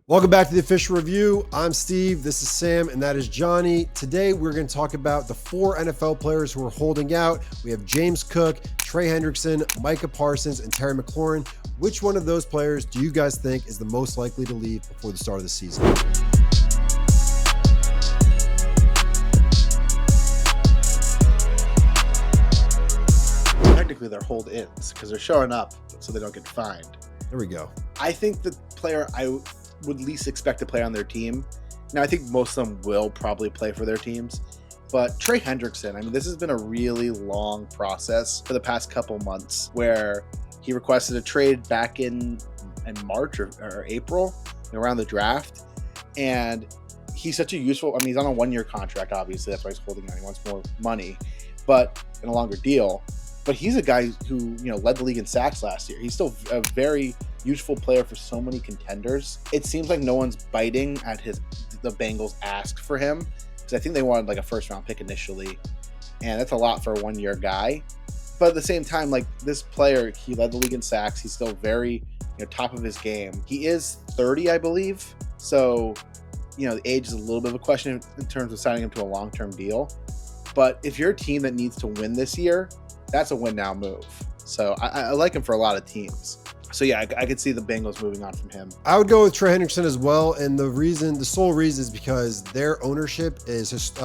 Welcome back to the Official Review. I'm Steve, this is Sam, and that is Johnny. Today we're going to talk about the 4 NFL players who are holding out. We have James Cook, Trey Hendrickson, Micah Parsons, and Terry McLaurin. Which one of those players do you guys think is the most likely to leave before the start of the season? Technically, they're hold-ins because they're showing up so they don't get fined. There we go. I think the player I would least expect to play on their team. Now, I think most of them will probably play for their teams, but Trey Hendrickson, I mean, this has been a really long process for the past couple months where he requested a trade back in March or April, around the draft. And he's such a useful, I mean, he's on a 1-year contract, obviously. That's why he's holding out. He wants more money, but in a longer deal. But he's a guy who, led the league in sacks last year. He's still a very useful player for so many contenders. It seems like no one's biting at the Bengals ask for him, because I think they wanted like a first-round pick initially, and that's a lot for a 1-year guy. But at the same time, like, this player, he led the league in sacks. He's still very, top of his game. He is 30, I believe. So, the age is a little bit of a question in terms of signing him to a long-term deal. But if you're a team that needs to win this year, that's a win now move. So I like him for a lot of teams. So yeah, I could see the Bengals moving on from him. I would go with Trey Hendrickson as well. And the sole reason is because their ownership is just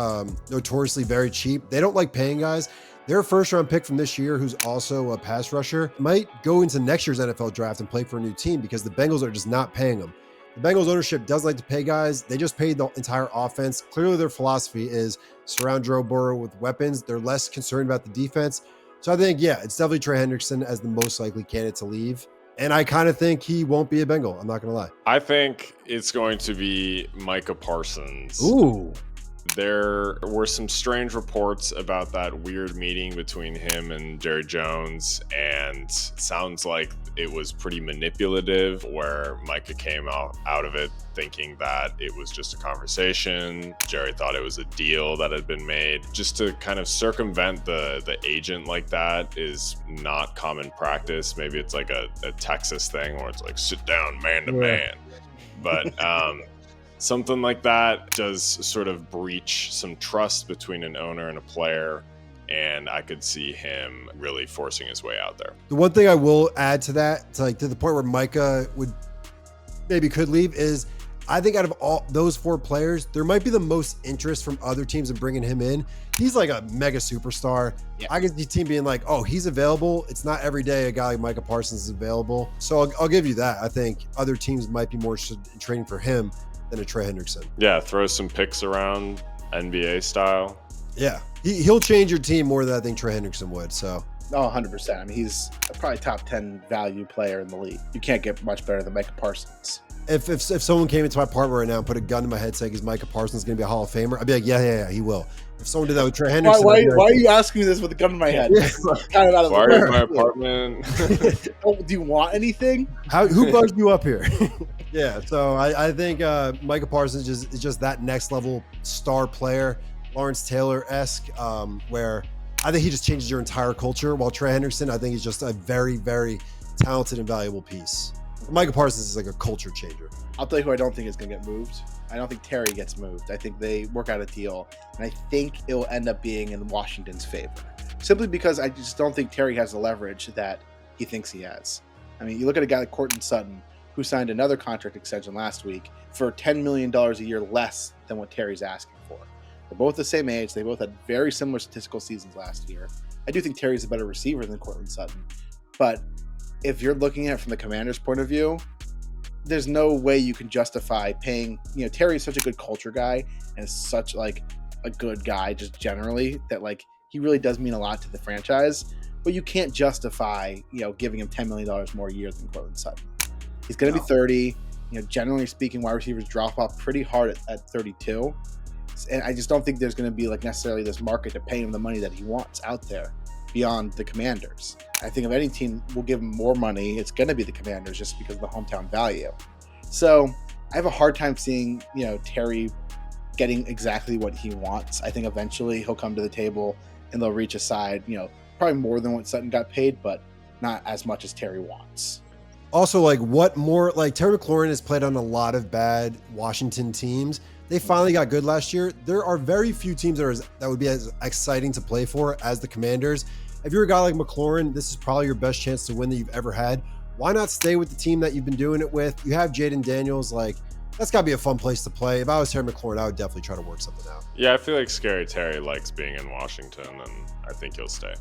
notoriously very cheap. They don't like paying guys. Their first round pick from this year, who's also a pass rusher, might go into next year's NFL draft and play for a new team because the Bengals are just not paying them. The Bengals ownership does like to pay guys. They just paid the entire offense. Clearly their philosophy is surround Joe Burrow with weapons. They're less concerned about the defense. So I think, yeah, it's definitely Trey Hendrickson as the most likely candidate to leave. And I kind of think he won't be a Bengal. I'm not going to lie. I think it's going to be Micah Parsons. Ooh. There were some strange reports about that weird meeting between him and Jerry Jones, and it sounds like it was pretty manipulative, where Micah came out of it thinking that it was just a conversation. Jerry thought it was a deal that had been made. Just to kind of circumvent the agent like that is not common practice. Maybe it's like a Texas thing where it's like, sit down man to man. But something like that does sort of breach some trust between an owner and a player, and I could see him really forcing his way out there. The one thing I will add to that, to the point where Micah could leave, is I think out of all those 4 players, there might be the most interest from other teams in bringing him in. He's like a mega superstar. Yeah. I could see the team being like, oh, he's available. It's not every day a guy like Micah Parsons is available. So I'll give you that. I think other teams might be more interested in trading for him than a Trey Hendrickson. Yeah, throw some picks around, NBA style. Yeah, he'll change your team more than I think Trey Hendrickson would. So, 100%. I mean, he's probably top 10 value player in the league. You can't get much better than Micah Parsons. If someone came into my apartment right now and put a gun to my head saying, is Micah Parsons going to be a Hall of Famer? I'd be like, yeah, he will. If someone did that with Trey Hendrickson. Why are you asking me this with a gun to my head? Kind of out of why are you in my apartment? Do you want anything? Who bugged you up here? Yeah, so I think Micah Parsons is just that next level star player, Lawrence Taylor-esque, where I think he just changes your entire culture, while Trey Hendrickson, I think, is just a very, very talented and valuable piece. Micah Parsons is like a culture changer. I'll tell you who I don't think is going to get moved. I don't think Terry gets moved. I think they work out a deal, and I think it will end up being in Washington's favor. Simply because I just don't think Terry has the leverage that he thinks he has. I mean, you look at a guy like Courtland Sutton, who signed another contract extension last week for $10 million a year less than what Terry's asking for. They're both the same age. They both had very similar statistical seasons last year. I do think Terry's a better receiver than Courtland Sutton. But if you're looking at it from the Commanders' point of view, there's no way you can justify paying, Terry's such a good culture guy and is such like a good guy just generally that like he really does mean a lot to the franchise, but you can't justify, giving him $10 million more a year than Courtland Sutton. He's going to be 30. Generally speaking, wide receivers drop off pretty hard at 32. And I just don't think there's going to be like necessarily this market to pay him the money that he wants out there beyond the Commanders. I think if any team will give him more money, it's going to be the Commanders just because of the hometown value. So I have a hard time seeing, Terry getting exactly what he wants. I think eventually he'll come to the table and they'll reach a side, probably more than what Sutton got paid, but not as much as Terry wants. Also, like, what more? Like, Terry McLaurin has played on a lot of bad Washington teams. They finally got good last year. There are very few teams that would be as exciting to play for as the Commanders. If you're a guy like McLaurin, this is probably your best chance to win that you've ever had. Why not stay with the team that you've been doing it with? You have Jaden Daniels. Like, that's got to be a fun place to play. If I was Terry McLaurin, I would definitely try to work something out. Yeah, I feel like Scary Terry likes being in Washington, and I think he'll stay.